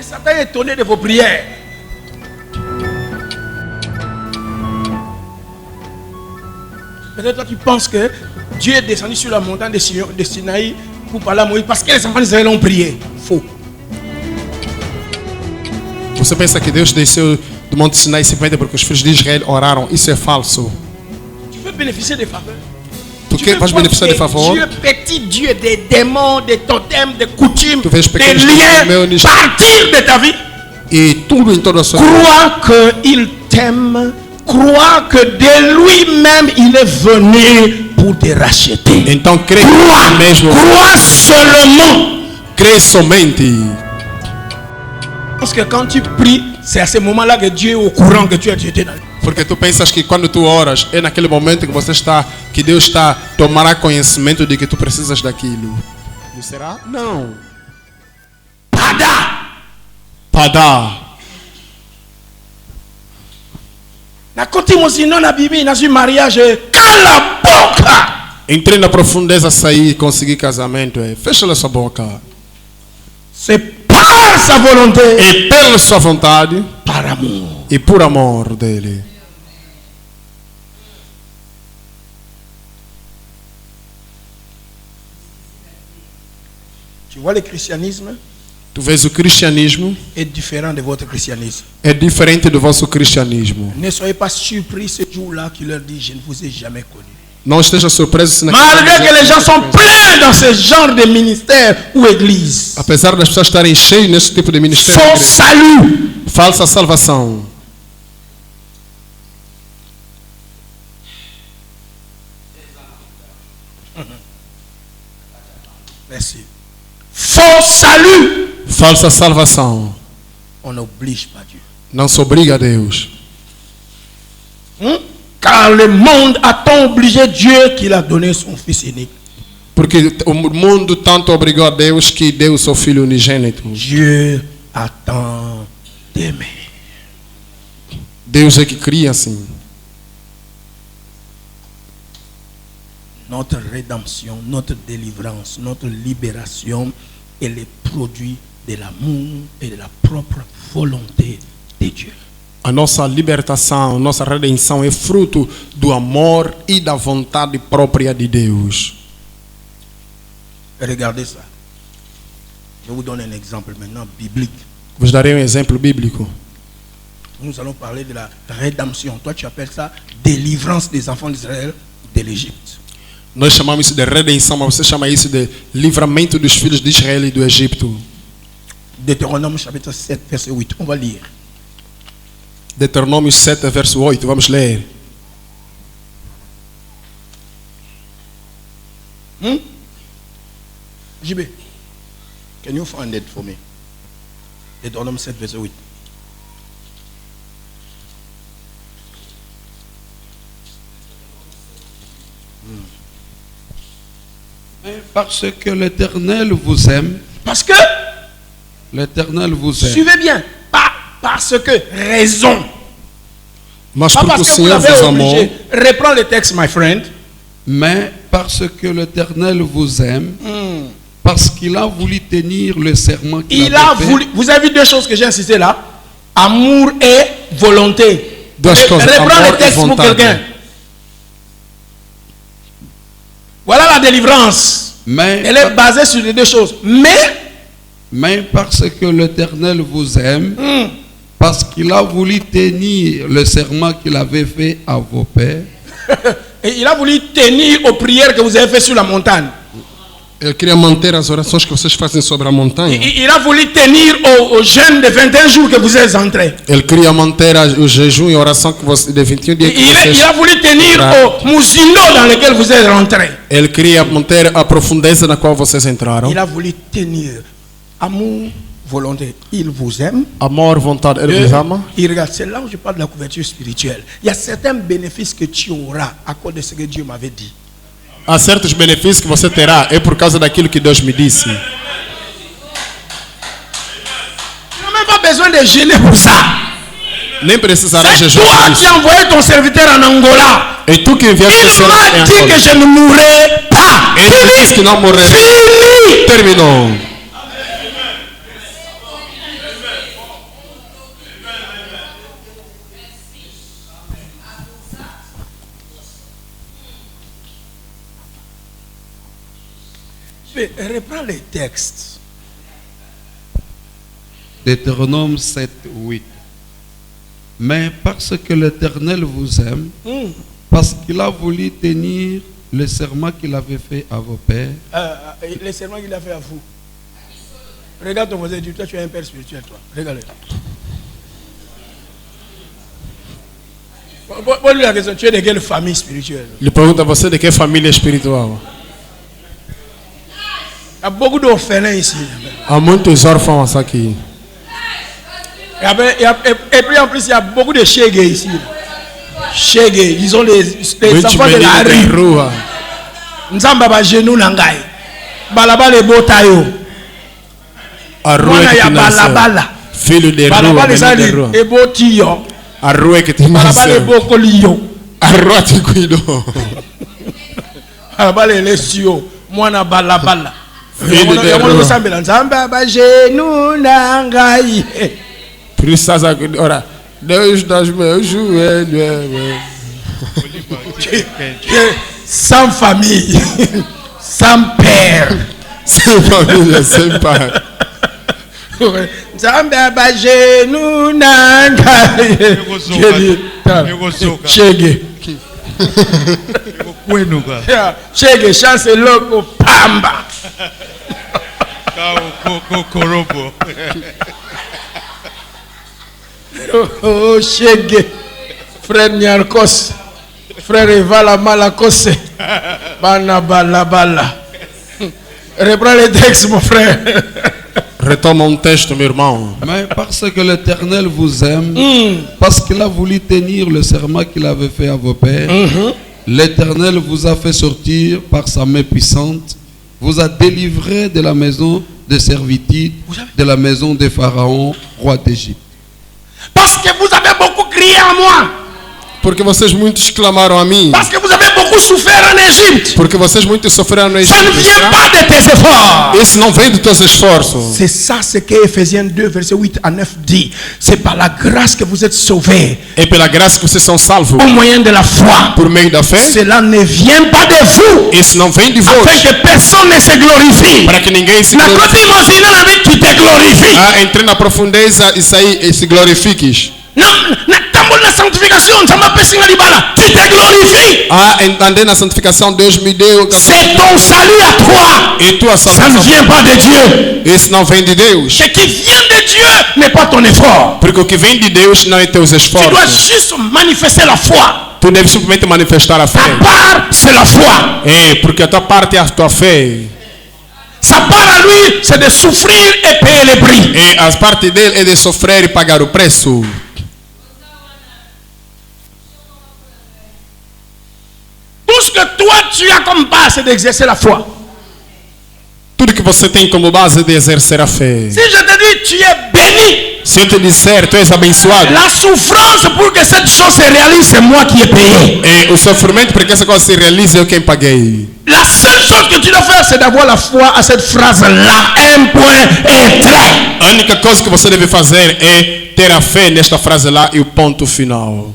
Satan est étonné de vos prières. Peut-être toi tu penses que Dieu est descendu sur la montagne de Sinaï pour parler à Moïse parce que les enfants d'Israël ont prié. Faux. Você pensa que Deus desceu do Monte Sinai simplesmente porque os filhos de Israel oraram? Isso é falso. Tu veux bénéficier des faveurs? Tu vais bénéficier des faveurs? Dieu, petit Dieu, des démons, des totems, des coutumes, Tu veux des pequenos liens partir de ta vie. E tudo em toda a sua vida. Crois qu'il t'aime. Crois que de lui-même il est venu pour te racheter. Então crê que mesmo. Crois seulement. Crê somente. Parce que quand tu pries, c'est à ce moment-là que Dieu est au courant que tu as jeté dans le... Porque tu pensas que quando tu oras é naquele momento que você está, que Deus tomará conhecimento de que tu precisas daquilo. Não será? Não. Pada. Na continue non na Bible, na su mariage, cala a boca. Entrei na profundeza, sair, conseguir casamento, fecha a sua boca. C'est par sa volonté. E pela sua vontade. Par amour. E por amor dele. Tu vois le christianisme? Tu vês o cristianismo? É différent de votre christianisme. É diferente do vosso cristianismo. Ne soyez pas surpris ce jour-là qui leur dit je ne vous ai jamais connu. Não esteja surpreso se malgré que les gens sont pleins dans ce genre de ministère ou église. Apesar das pessoas estarem cheias nesse tipo de ministério. Faux salut. Falsa salvação. Merci. Faux salut. Falsa salvação. On n'oblige pas Dieu. Não se obriga a Deus. Car le monde a tant obligé Dieu qu'il a donné son fils unique. Porque o mundo tanto obrigou a Deus que deu o seu filho unigênito. Dieu a tant aimé. Deus é que cria assim. Notre rédemption, notre délivrance, notre libération est le produit de l'amour et de la propre volonté de Dieu. A nossa libertação, a nossa redenção é fruto do amor e da vontade própria de Deus. Regardez ça. Je vous donne un exemple maintenant biblique. Vos darei exemplo bíblico. Nous allons parler de la rédemption. Toi, tu appelles ça délivrance des enfants d'Israël de l'Égypte. Nós chamamos isso de redenção, mas você chama isso de livramento dos filhos de Israel e do Egito. Deutéronome chapitre 7, verset 8. On va lire. Deuteronômio 7, verso 8. Vamos ler. JB, can you find it for me? Deutéronome 7, verset 8. Parce que l'Éternel vous aime. Parce que l'Éternel vous aime. Suivez bien. Pas parce que raison. Mas pas porque parce o que vous Senhor l'avez vos obligé. amou. Reprends le texte, my friend. Mais parce que l'Éternel vous aime. Parce qu'il a voulu tenir le serment qu'il a fait. Vous avez vu deux choses que j'ai insisté là. Amour et volonté. Reprends le texte pour quelqu'un. Voilà la délivrance. Elle est basée sur les deux choses. Mais parce que l'Éternel vous aime, parce qu'il a voulu tenir le serment qu'il avait fait à vos pères. Et il a voulu tenir aux prières que vous avez faites sur la montagne. Ele queria manter as orações que vocês fazem sobre a montanha. Il a voulu tenir au jeûne de 21 jours que vous êtes entrés. Ele queria manter o jejum e a oração que você, de 21 dias que vocês. Il a voulu tenir au mousino dans lequel vous êtes rentrés. Ele queria manter a profundeza na qual vocês entraram. Il a voulu tenir amour, volonté. Il vous aime. Amor, vontade, ele vos ama. Et regarde, c'est là où je parle de la couverture spirituelle. Il y a certains bénéfices que tu auras à cause de ce que Dieu m'avait dit. Há certos benefícios que você terá é por causa daquilo que Deus me disse. Tu n'as même pas besoin de gêner pour ça. Nem precisará C'est jejuar toi por qui isso. as envoyé ton serviteur en Angola. É tu que enviaste o Il seu m'a dit que je ne mourrai pas. Ele disse que não morreria. Fini. Terminou. Mais reprends les textes. Deutéronome 7, 8. Mais parce que l'Éternel vous aime, parce qu'il a voulu tenir le serment qu'il avait fait à vos pères. Le serment qu'il a fait à vous. Regarde ton voisin, dis-toi, tu es un père spirituel, toi. Regarde-le. Pose-lui la question, tu es de quelle famille spirituelle? Ele pergunta a você de que família espiritual. Il y a beaucoup d'orphelins ici. Há muitos órfãos aqui. Et puis en plus, il y a beaucoup de chégués ici. Chégués, ils ont les Muitos enfants de la meninos de rue. rua. Nzamba ba genou nangai. Balaba le botayo. A rua Mwana que ya te nasceu. balabala. Filho de rua, Balaba le menino de sali rua. ebotiyo. A rua que te Balaba le nasceu. bokoliyo. A rua te cuidou. Balaba le lesio. Mwana balabala. Filho de rua. Nzamba nzamba ba genou nangai. Precisa ora. Deus dos meus joelhos. Sans famille. Sans père. Sem família, sem pai. Nzamba ba genou nangai. Chege. Chege chance loko pamba. Oh Chege. Frère Nyarkos. Frère Evala Malakose. Bana bala bala. Reprends les textes, mon frère. Retoma um texto, meu irmão. Mais parce que l'Éternel vous aime, parce qu'il a voulu tenir le serment qu'il avait fait à vos pères, l'Éternel vous a fait sortir par sa main puissante, vous a délivré de la maison de servitude, de la maison de Pharaon, roi d'Égypte. Parce que vous avez beaucoup crié à moi. Porque vocês muitos clamaram a mim. Parce que vous avez beaucoup souffert en Égypte. Porque vocês muitos sofreram no Ça ne Egito. vient pas de tes efforts. Isso não vem dos teus esforços. C'est ça ce que Ephésiens 2, verset 8 à 9 dit. C'est par la grâce que vous êtes sauvés. É pela graça que vocês são salvos. Au moyen de la foi. Por meio da fé. Cela ne vient pas de vous. Isso não vem de vós. Afin que personne ne se glorifie. Para que ninguém se Na glorifique. continuação na vida tu te glorifies. Ah, entre na profundeza e sair e se glorifiques. Na tambor na sanctification, ça m'a pesé libala. Tu te glorifies. Ah, andei na santificação, Deus me deu. C'est ton salut à toi. E tua Ça ne salvação. vient pas de Dieu. Isso não vem de Deus. Ce qui vient de Dieu n'est pas ton effort. Porque o que vem de Deus não é teus Tu dois esforços. juste manifester la foi. Tu deves simplesmente manifestar a fé. Ta part, c'est la foi. É, porque a tua parte é a tua fé. Sa part à lui, c'est de souffrir et payer le prix. E a parte dele é de sofrer e pagar o preço. Tout ce que toi tu as comme base, c'est d'exercer la foi. Tudo que você tem como base é de exercer a fé. Si je te dis, tu es béni. Se eu te disser, tu és abençoado. La souffrance pour que cette chose se réalise, c'est moi qui ai payé. E o sofrimento para que essa coisa se realize, eu quem paguei. La seule chose que tu dois faire, c'est d'avoir la foi à cette phrase-là. Un point et trait. A única coisa que você deve fazer é ter a fé nesta frase lá e o ponto final.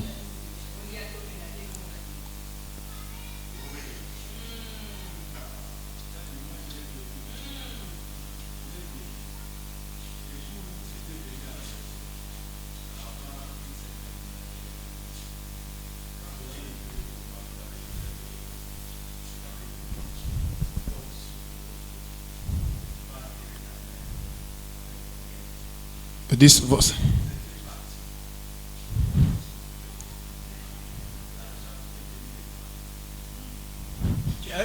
Eu disse você.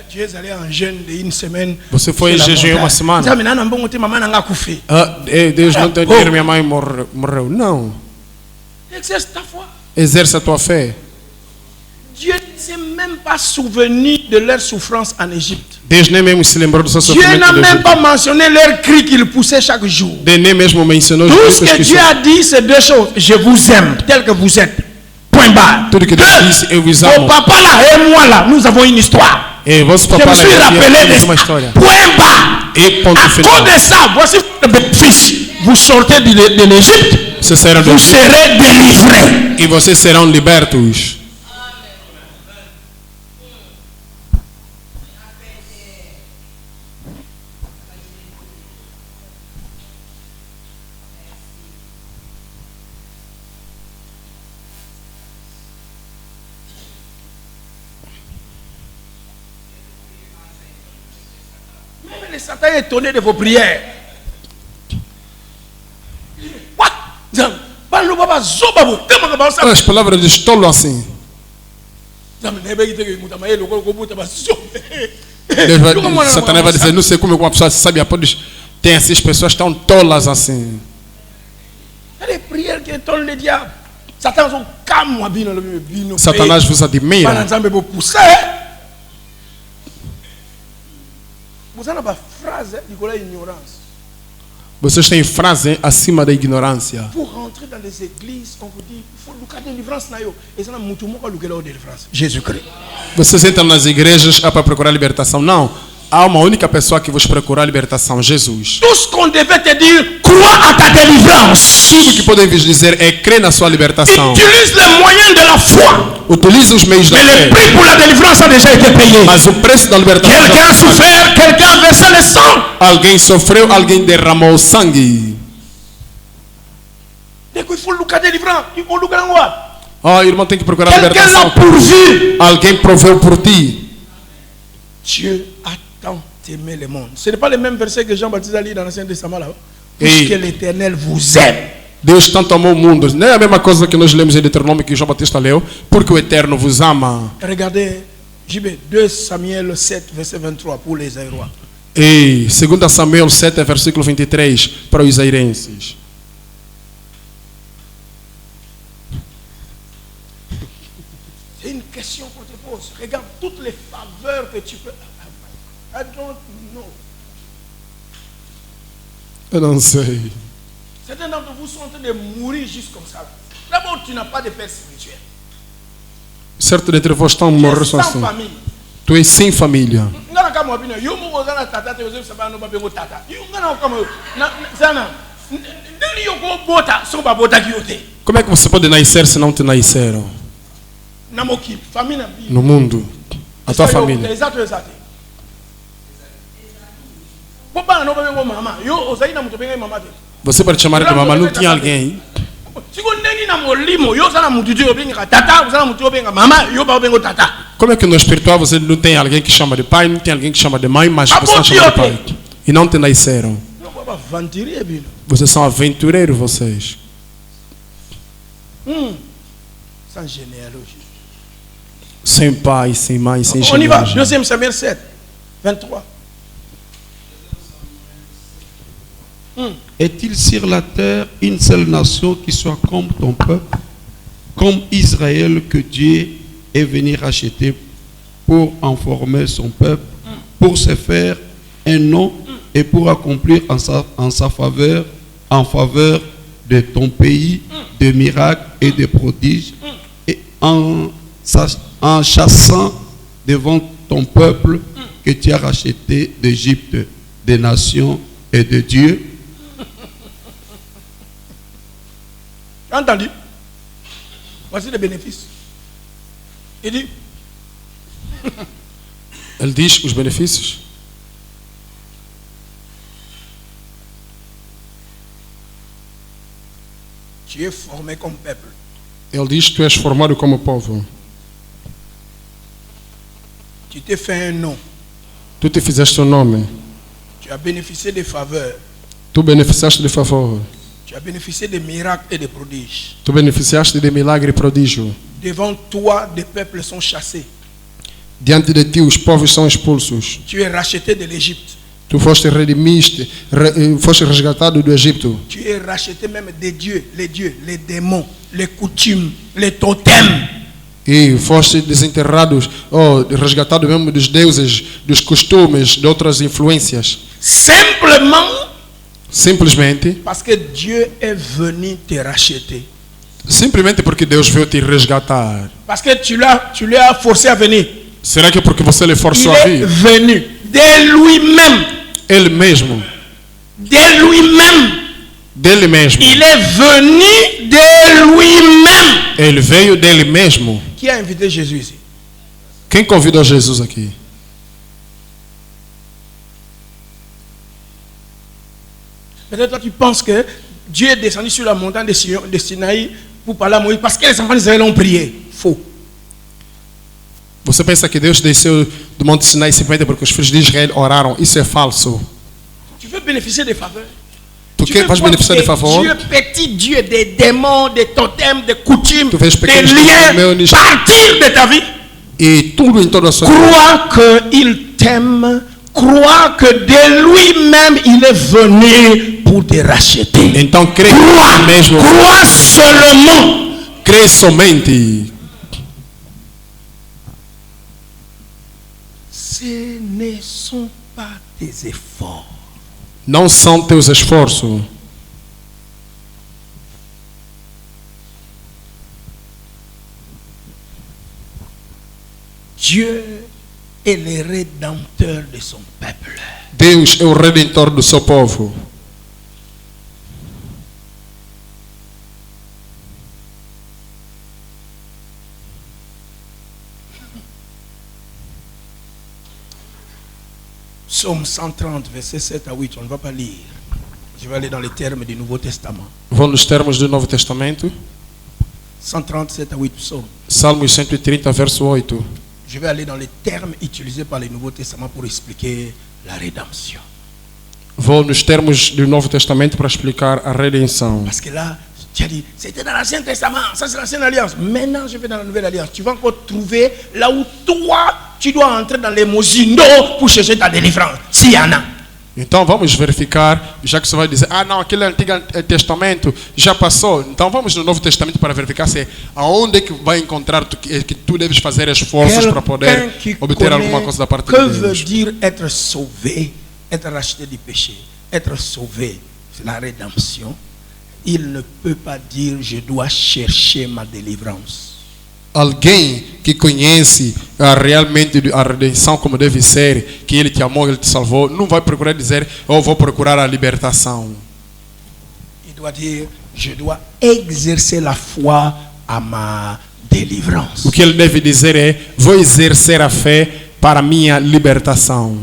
Tu es allé en jeûne de une semaine. Você foi em jejum uma semana. Deus não tem dinheiro, minha mãe morreu. Não. Exerce ta foi. Exerce a tua fé. Dieu ne s'est même pas souvenu de leur souffrance en Égypte. Deus nem mesmo se lembrou do seu Dieu sofrimento. n'a do même Egito. pas mentionné leur cri qu'ils poussaient chaque jour. Deus nem mesmo mencionou os Tout ce gritos que que Dieu a dit, c'est deux choses. Je vous aime, tel que vous êtes. Point barre. Tudo que Deus disse, eu vos Mon amo. papa là et moi là, nous avons une histoire. E vosso Je papai me suis rappelé de uma ça. história. Point barre. E ponto À final. cause de ça, voici votre fils. Vous sortez de l'Égypte, Vocês serão vous serez délivrés. e vocês serão libertos. Même le Satan est étonné de vos prières. What? As palavras de tolo assim. Satanás vai dizer, não sei como uma pessoa sabe, tem essas pessoas tão tolas assim. Les prières qui étonnent le diable. Satanás vos admira. Vous avez une phrase de l'ignorance. Vocês têm frase acima da ignorância. Pour rentrer dans les églises, on vous dit, il faut lucrer de délivrance. Et ça n'a pas délivrance. Jésus-Christ. Vocês entram nas igrejas para procurar libertação. Não. Há uma única pessoa que vos procura a libertação, Jesus. Tout ce qu'on devait te dire, crois à ta délivrance. Tudo que podem vos dizer é crer na sua libertação. Utilise les moyens de la foi. Utilize os meios da fé. Mais le prix pour la délivrance a déjà été payé. Mas o preço da libertação. Quelqu'un a souffert, quelqu'un a versé le sang. Alguém sofreu, alguém derramou sangue. Dès qu'il faut lucrer délivrance, il faut lucrer en quoi? Oh, irmão, tem que procurar a Quelqu'un libertação. l'a pourvu. Alguém proveu por ti. Dieu a tant aimé le monde. Ce n'est pas le même verset que Jean-Baptiste a lu dans l'Ancien Testament là. Puisque l'Éternel vous aime. Deus tanto amou o mundo. Não é a mesma coisa que nós lemos em Deuteronômio que João Batista leu. Porque o Eterno vos ama. Regardez, JB, 2 Samuel 7, verset 23 pour les Aérois. E 2 Samuel 7, versículo 23 para os isairenses. C'est une question qu'on te pose. Regarde toutes les faveurs que tu peux. I don't know. Eu não sei. Certains d'entre vous sont en train de mourir juste comme ça. D'abord, tu n'as pas de père spirituel. Certo dentre vós estão morrendo só assim. Famille. Tu és sem família. Como é que você pode nascer se não te nasceram? No mundo. A tua família. Você pode chamar de mamãe, não tinha alguém. Como é que no espiritual você não tem alguém que chama de pai, não tem alguém que chama de mãe, mas você chama de pai? E não te nasceram. Vocês são aventureiros, vocês. Sans généalogie. Sem pai, sem mãe, sem On y va. genealogia. 2 Samuel 7, 23. Est-il sur la terre une seule nation qui soit comme ton peuple, comme Israël que Dieu est venu racheter pour en former son peuple, pour se faire un nom et pour accomplir en sa faveur, en faveur de ton pays, des miracles et des prodiges, et en chassant devant ton peuple que tu as racheté d'Égypte, des nations et de Dieu. Entendu? Voici les bénéfices. Il dit, Ele diz os benefícios. tu es formé comme peuple. Ele diz: tu és formado como povo. Tu t'es fait un nom. Tu te fizeste um nome. Tu as bénéficié des faveurs. Tu beneficiaste de favor. Tu as bénéficié des miracles et des prodiges. Tu beneficiaste de milagre e prodígio. Devant toi, des peuples sont chassés. Diante de ti, os povos são expulsos. Tu es racheté de l'Égypte. Tu foste redimiste, foste resgatado do Egito. Tu es racheté même des dieux, les démons, les coutumes, les totems. E foste desenterrado, resgatado mesmo dos deuses, dos costumes, de outras influências. Simplesmente Parce que Dieu est venu te racheter. Simplesmente porque Deus veio te resgatar. Parce que tu l'as forcé à venir. Será que é porque você lhe forçou a Il est vir? venu de lui-même. Ele mesmo. De lui-même. Dele mesmo. Il est venu de lui-même. Ele veio dele mesmo. Qui a invité Jésus ici? Quem convidou Jesus aqui? Peut-être toi tu penses que Dieu est descendu sur la montagne de Sinaï pour parler à Moïse parce que les enfants d'Israël ont prié. Faux. Você pensa que Deus desceu do Monte Sinai simplesmente porque os filhos de Israel oraram? Isso é falso. Tu veux bénéficier des faveurs? Tu vais bénéficier des faveurs? Dieu, petit Dieu, des démons, des totems, des coutumes, Tu veux des liens partir de ta vie. Et tout em toda a sua Crois qu'il t'aime. Crois que de lui-même il est venu pour te racheter. Então crê mesmo. Crois seulement. Crê somente. Ce ne sont pas tes efforts. Não são teus esforços. Dieu est le rédempteur de son peuple. Deus é o redentor do seu povo. Psaume 130, verset 7 à 8, on ne va pas lire. Je vais aller dans les termes du Nouveau Testament. Vão nos termos do Novo Testamento. 137 à 8 psaumes. Salmos 130, verso 8. Je vais aller dans les termes utilisés par le Nouveau Testament pour expliquer la rédemption. Vou nos termos do Novo Testamento para explicar a redenção. Parce que là, tu as dit, c'était dans l'Ancien Testament, ça c'est l'Ancienne Alliance. Maintenant, je vais dans la Nouvelle Alliance. Tu vas encore trouver là où toi, tu dois entrer dans les mosinos pour chercher ta délivrance, s'il y en a. Então vamos verificar, já que você vai dizer, ah não, aquele Antigo Testamento já passou. Então vamos no Novo Testamento para verificar se aonde que vai encontrar que tu deves fazer esforços para poder obter alguma coisa da parte de Deus. Que veut Deus. dire être sauvé, être racheté du péché, être sauvé, c'est la rédemption. Il ne peut pas dire je dois chercher ma délivrance. Alguém que conhece realmente a redenção como deve ser, que Ele te amou, Ele te salvou, não vai procurar dizer, eu vou procurar a libertação. Il doit dire, je dois exercer la foi à ma délivrance. O que ele deve dizer é, vou exercer a fé para minha libertação.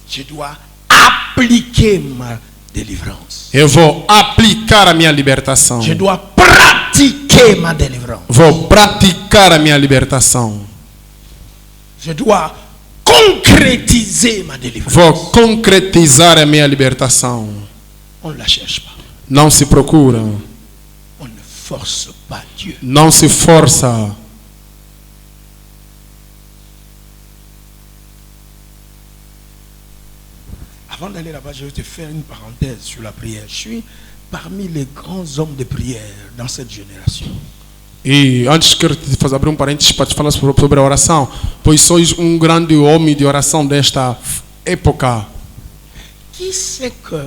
Je dois appliquer ma délivrance. Eu vou aplicar a minha libertação. Je dois pratiquer ma délivrance. Vou praticar a minha libertação. Je dois concrétiser ma délivrance. Vou concretizar a minha libertação. On ne la cherche pas. Não se procura. On ne force pas Dieu. Não se força. Avant d'aller là-bas, je vais te faire une parenthèse sur la prière. Je suis parmi les grands hommes de prière dans cette génération. E antes quero te fazer abrir parênteses para te falar sobre a oração, pois sois grande homem de oração desta época. Qui sait que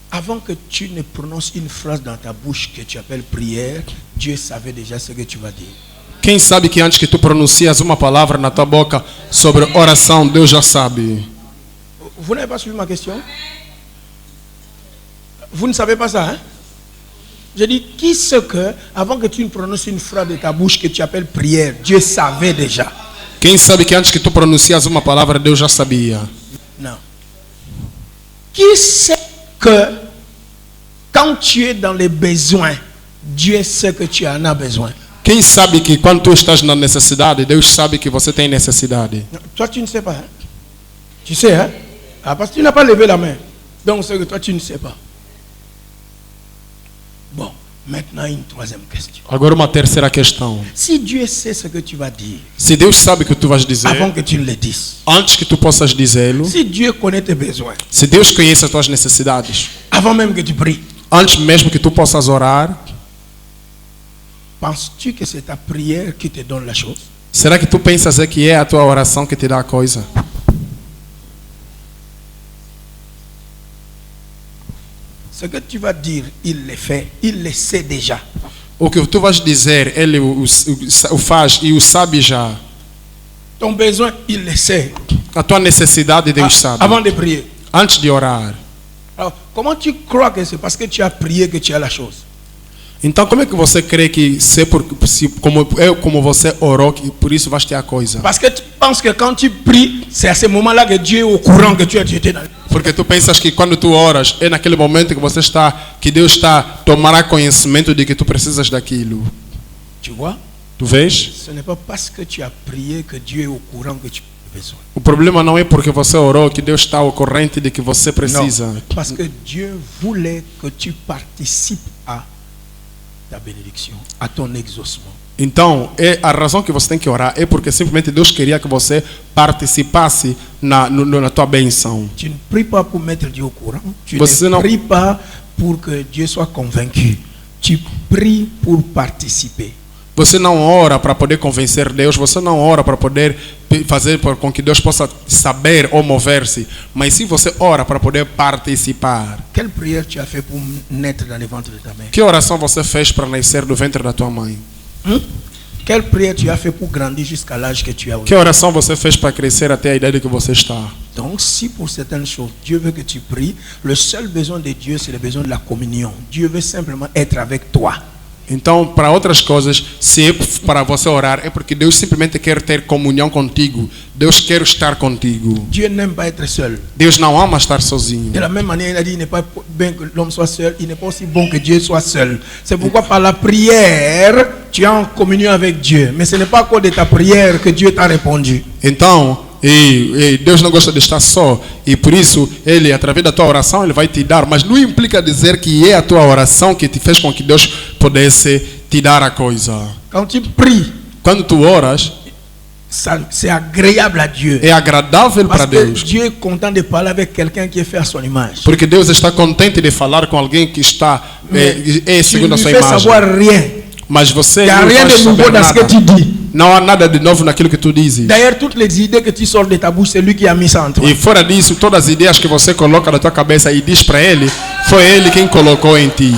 avant que tu ne prononces une phrase dans ta bouche que tu appelles prière, Dieu savait déjà ce que tu vas dire. Quem sabe que antes que tu pronuncias uma palavra na tua boca sobre oração, Deus já sabe. Vous n'avez pas suivi ma question? Vous ne savez pas ça, hein? Je dis, qui sait que, avant que tu ne prononces une phrase de ta bouche que tu appelles prière, Dieu savait déjà? Quem sabe que antes que tu pronuncias uma palavra, Deus já sabia? Non. Qui sait que, quand tu es dans les besoins, Dieu sait que tu en as besoin? Quem sabe que quando tu estás na necessidade, Deus sabe que você tem necessidade? Non, toi, tu ne sais pas, hein? Tu sais, hein? Ah, parce que tu n'as pas levé la main. Donc, c'est que toi, tu ne sais pas. Bon, maintenant, une troisième question. Agora uma terceira questão. Si Dieu sait ce que tu vas dire, Se Deus sabe o que tu vais dizer, avant que tu ne le dises, antes que tu possas dizê-lo, si Dieu connaît tes besoins, se Deus conhece as tuas necessidades, avant même que tu pries, antes mesmo que tu possas orar, penses-tu que c'est ta prière qui te donne la chose? será que tu pensas que é a tua oração que te dá a coisa? Ce que tu vas dire, il le fait, il le sait déjà. O que tu vais dizer, Ele o faz e o sabe já. Ton besoin, il le sait. A tua necessidade, Deus sabe. Avant de prier. Antes de orar. Alors, comment tu crois que c'est parce que tu as prié que tu as la chose? Então, como é que você crê que como você orou, que por isso vais ter a coisa? Parce que tu penses que quand tu pries, c'est à ce moment-là que Dieu est au courant que tu as été dans. Porque tu pensas que quando tu oras, é naquele momento que Deus tomará conhecimento de que tu precisas daquilo. Tu vois? Tu vês? Ce n'est pas parce que tu as prié que Dieu est au courant que tu as besoin. O problema não é porque você orou que Deus está ao corrente de que você precisa. Non, parce que Dieu voulait que tu participes à ta bénédiction, à ton exaucement. Então, a razão que você tem que orar é porque simplesmente Deus queria que você participasse na tua benção. Tu ne pries pas pour mettre Dieu au courant. Tu Você ne não- pries pas pour que Dieu soit convaincu. Tu pries pour participer. Você não ora para poder convencer Deus, você não ora para poder fazer com que Deus possa saber ou mover-se, mas sim você ora para poder participar. Quelle prière tu as fait pour naître dans le ventre de ta mère? Que oração você fez para nascer do ventre da tua mãe? Quelle prière tu as fait pour grandir jusqu'à l'âge que tu as Que aujourd'hui? oração você fez para crescer até a idade que você está? Donc, si pour certaines choses, Dieu veut que tu pries, le seul besoin de Dieu, c'est le besoin de la communion. Dieu veut simplement être avec toi. Então, para outras coisas, se é para você orar, é porque Deus simplesmente quer ter comunhão contigo. Deus quer estar contigo. Dieu n'aime pas être seul. Deus não ama estar sozinho. De la même manière, il a dit, il n'est pas bien que l'homme soit seul, il n'est pas aussi bon que Dieu soit seul. C'est pourquoi par la prière, tu es en communion avec Dieu. Mais ce n'est pas à cause de ta prière que Dieu t'a répondu. Então, Deus não gosta de estar só. E por isso, Ele, através da tua oração, Ele vai te dar. Mas não implica dizer que é a tua oração que te fez com que Deus pudesse te dar a coisa. Quand tu pries, Quando tu oras, c'est agréable à Dieu. é agradável para Parce que Deus. Dieu est content de parler avec quelqu'un qui est fait à son image. Porque Deus está contente de falar com alguém que está Tu segundo ne a lui sua fais imagem. savoir rien. Mas você Il n'y a não rien vai de nouveau saber dans ce que nada. tu dis. Não há nada de novo naquilo que tu dizes. D'ailleurs, toutes les idées que tu sors de ta bouche, c'est lui qui a mis ça en toi. E fora disso, todas as ideias que você coloca na tua cabeça e diz para Ele, foi Ele quem colocou em ti.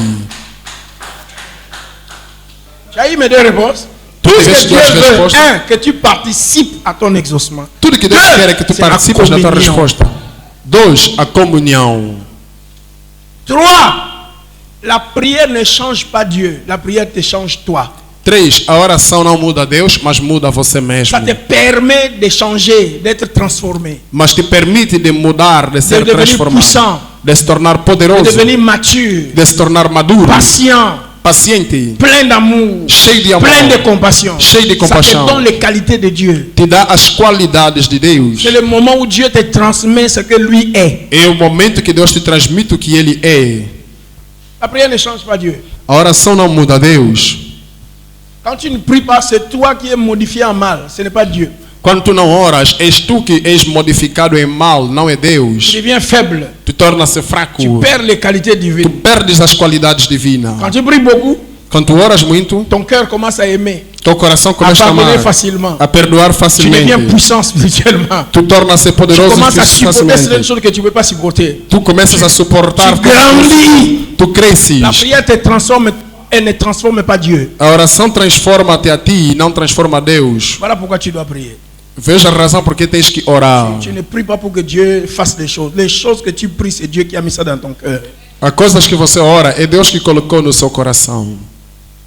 Tu as eu mes deux réponses. Tout Tu ce tiveste que Dieu duas veut, respostas. un, que tu participes à ton exaucement. Tudo que Deus Deux, quer é que tu c'est la participes da tua communion. resposta. 2, a comunhão. 3, la prière ne change pas Dieu, la prière te change toi. 3, a oração não muda Deus, mas muda você mesmo. Ça te permet de changer, d'être transformé, Mas te permite de mudar, de ser devenir transformado, puissant, de se tornar de poderoso, devenir mature, de se tornar maduro, patient, paciente, plein d'amour, cheio de amor, plein de compassion. cheio de Ça te compaixão. donne les qualités de Dieu. Te dá as qualidades de Deus. C'est le moment où Dieu te transmet ce que lui est. É o momento que Deus te transmite o que Ele é. La prière ne change pas Dieu. A oração não muda Deus. Quand tu ne pries pas, c'est toi qui es modifié en mal, ce n'est pas Dieu. Quando tu não oras, és tu que és modificado em mal, não é Tu Deus. deviens faible, Tu torna-se fraco. tu perds les qualités Tu divines. perdes as qualidades divinas. Quand tu pries beaucoup, Quando tu oras muito, ton cœur commence à aimer, teu coração à começa a pardonner amar, facilement. a perdoar Tu facilmente. deviens puissant spirituellement. Tu torna-se Tu poderoso commences à supporter certaines facilmente. choses que tu ne peux pas supporter. Tu começas a suportar. Tu grandis. Tu cresces. La prière te transforme, elle ne transforme pas Dieu. A oração transforma-te a ti e não transforma a Deus. Voilà pourquoi tu dois prier. Veja a razão por que tens que orar. Tu ne pries pas pour que Dieu fasse des choses. Les choses que tu pries, c'est Dieu qui a mis ça dans ton cœur. As coisas que você ora é Deus que colocou no seu coração.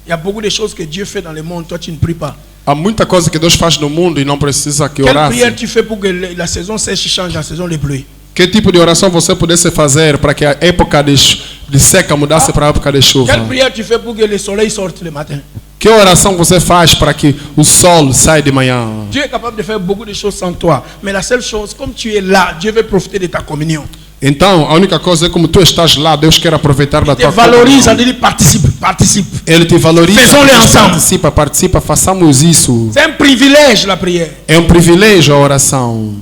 Il y a beaucoup de choses que Dieu fait dans le monde, toi tu ne pries pas. Há muita coisa que Deus faz no mundo e não precisa que Quelle orasse. prière tu fais pour que la saison sèche change en saison de pluie? Que tipo de oração você pudesse fazer para que a época de seca mudasse para a época de chuva? Quelle prière tu fais pour que le soleil sorte le matin? Que oração você faz para que o sol saia de manhã? Dieu est capable de faire beaucoup de choses sans toi. Mais la seule chose, comme tu es là, Dieu veut profiter de ta communion. Então, a única coisa é como tu estás lá, Deus quer aproveitar da Il te tua valorise, ça comunhão. veut dire participe, participe. Ele te valoriza, Faisons-le Deus ensemble. participa, façamos isso. C'est un privilège la prière. É um privilégio a oração.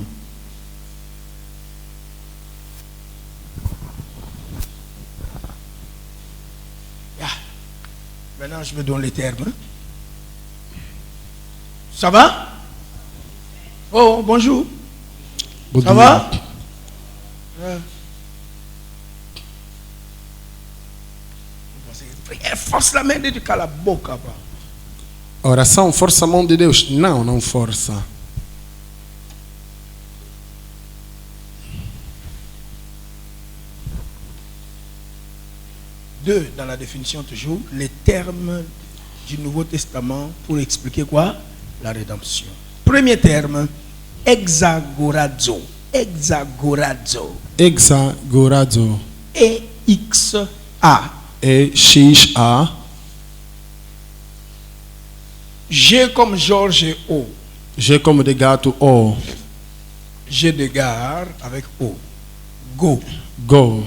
Maintenant, je me donne les termes. Hein. Ça va? Oh, bonjour. Bom Ça dia. va? Prière, force la main de Dieu, cala a boca. Pá. A oração força a mão de Deus? Não, não força. Deux, dans la définition toujours, les termes du Nouveau Testament pour expliquer quoi? La rédemption. Premier terme, exagorazo. Exagorazo. Exagorazo. E-X-A. E-X-A. G comme Georges et O. G como de gato, O. G de gare avec O. Go. Go.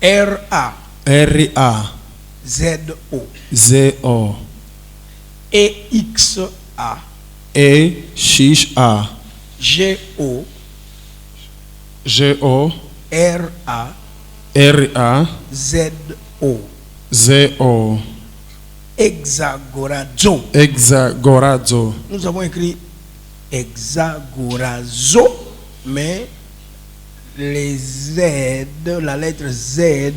R-A. R-A. Z-O. Z-O. E-X-A. E-X-A. G-O. G-O. R-A. R-A. Z-O. Z-O. Hexagorazo. Hexagorazo. Nous avons écrit hexagorazo, mais les Z, la lettre Z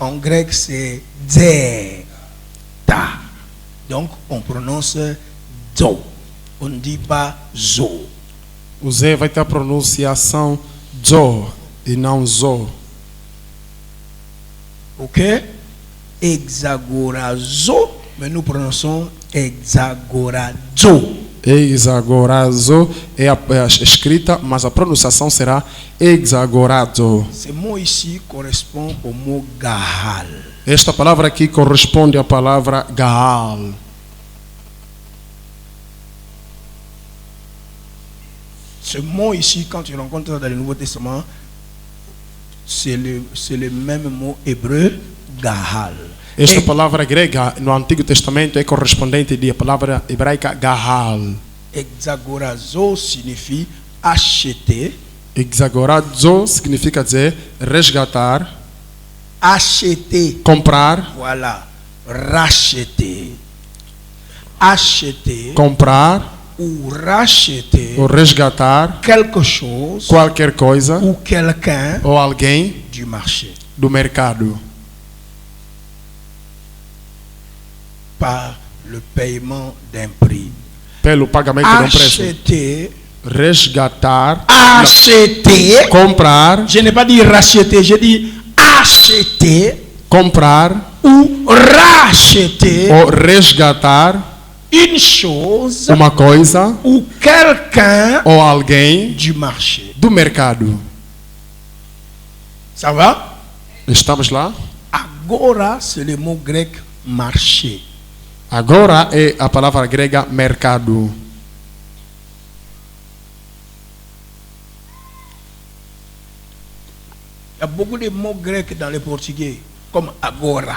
en grec c'est zeta. Donc on prononce zo. On ne dit pas zo. O Z vai ter a pronunciação zo e não zo. Ok? Hexagorazo, mais nous prononçons hexagorazo. Hexagorazo é a escrita, mas a pronunciação será hexagorazo. Ce mot ici correspond au mot gahal. Esta palavra aqui corresponde à palavra Gaal. Ce mot ici, quand tu rencontres dans le Nouveau Testament, c'est le même mot hébreu, gahal. Esta palavra grega no Antigo Testamento é correspondente à palavra hebraica Gaal. Hexagorazo signifie acheter. Hexagorazo significa dizer resgatar, Acheter. comprar, Voilà. Racheter. Acheter comprar ou racheter ou resgatar quelque chose qualquer coisa ou quelqu'un ou alguém du marché do mercado par le paiement d'un prix. pelo pagamento de um preço. Acheter. Resgatar, Acheter. comprar, Je n'ai pas dit racheter, j'ai dit acheter comprar ou racheter ou resgatar une chose uma coisa ou quelqu'un ou alguém du marché. do mercado. Ça va? Estamos lá? Agora, c'est le mot grec marché. Agora é a palavra grega mercado. Il y a beaucoup de mots grecs dans le portugais, comme agora.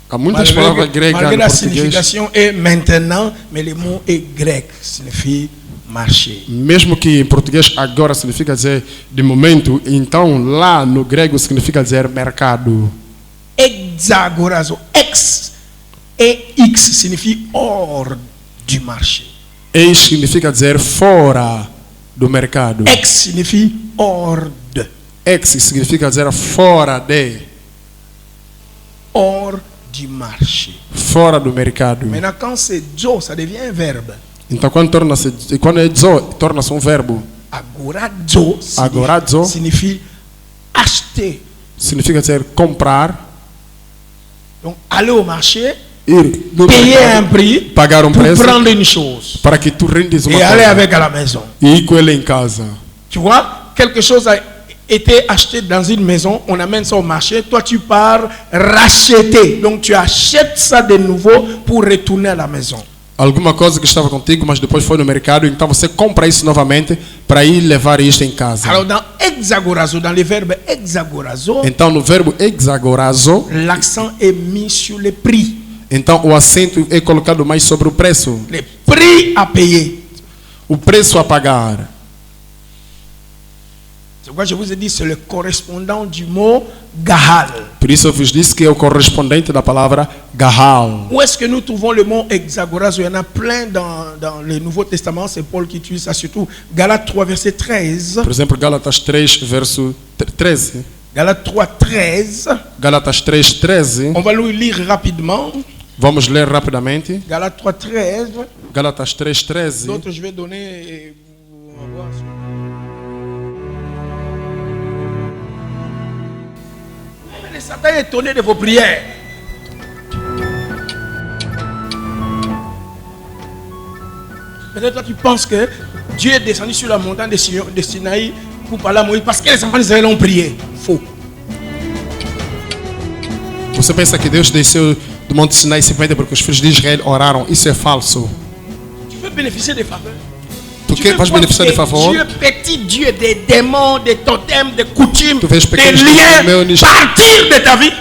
Há muitas palavras gregas Malgré no la português. signification est maintenant, mais le mot est grec, signifie marché. Mesmo que em português agora significa dizer de momento, então lá no grego significa dizer mercado. Hexagorazo, ex et x signifie hors du marché. Ex significa dizer fora do mercado. Ex signifie hors de. Ex significa dizer fora de, Hors du marché. fora do mercado. Maintenant, quand c'est zo, ça devient un verbe. Então quando é zo, torna-se um verbo. Agorazo Agorazo. signifie acheter. Significa dizer comprar, Donc, aller au marché, ir no payer un mercado, prix pagar um pour preço prendre une chose para que tu rendes uma et aller coisa avec à la maison. e ir com ele em casa. Tu vois, quelque chose a été acheté dans une maison, on amène ça au marché, toi tu pars racheter. Donc tu achètes ça de nouveau pour retourner à la maison. Alguma coisa que estava contigo, mas depois foi no mercado, então você compra isso novamente para ir levar isto em casa. Alors dans hexagorazo, dans le verbe hexagorazo, Então no verbo hexagorazo, l'accent est mis sur le prix. então o acento é colocado mais sobre o preço. Le prix à payer. O preço a pagar. C'est pourquoi je vous ai dit, c'est le correspondant du mot gahal. Por isso eu vos disse que é o correspondente da palavra Gahal. Où est-ce que nous trouvons le mot hexagorazo? Il y en a plein dans le Nouveau Testament, c'est Paul qui utilise ça surtout. Galates 3, verset 13. Por exemplo, Gálatas 3, verso 13. Galates 3, 13. Gálatas 3, 13. On va le lire rapidement. Vamos ler rapidamente. Galates 3, 13. Gálatas 3, 13. D'autres, je vais donner. Et on va voir. Mais Satan est étonné de vos prières. Peut-être toi tu penses que Dieu est descendu sur la montagne de Sinaï pour parler à Moïse parce que les enfants d'Israël ont prié. Faux. Você pensa que Deus desceu do Monte Sinai simplesmente porque os filhos de Israel oraram. Isso é falso. Tu veux bénéficier des faveurs. Tu Tu quer, veux vais voir beneficiar de des favor? dieux, petits dieux, des démons, des totems, des coutumes, Tu veux des pequenos liens demônios. partir de ta vie.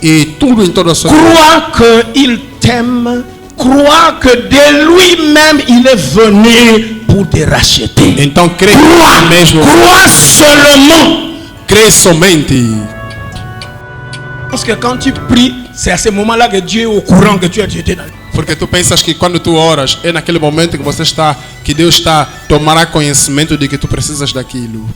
E tudo em toda a sua vida. Crois qu'il t'aime. Crois que de lui-même il est venu pour te racheter. Então crê Crois, mesmo. crois seulement. Crê somente. Parce que quand tu pries, c'est à ce moment-là que Dieu est au courant que tu as jeté dans le... Porque tu pensas que quando tu oras, é naquele momento que você está, que Deus está tomará conhecimento de que tu precisas daquilo.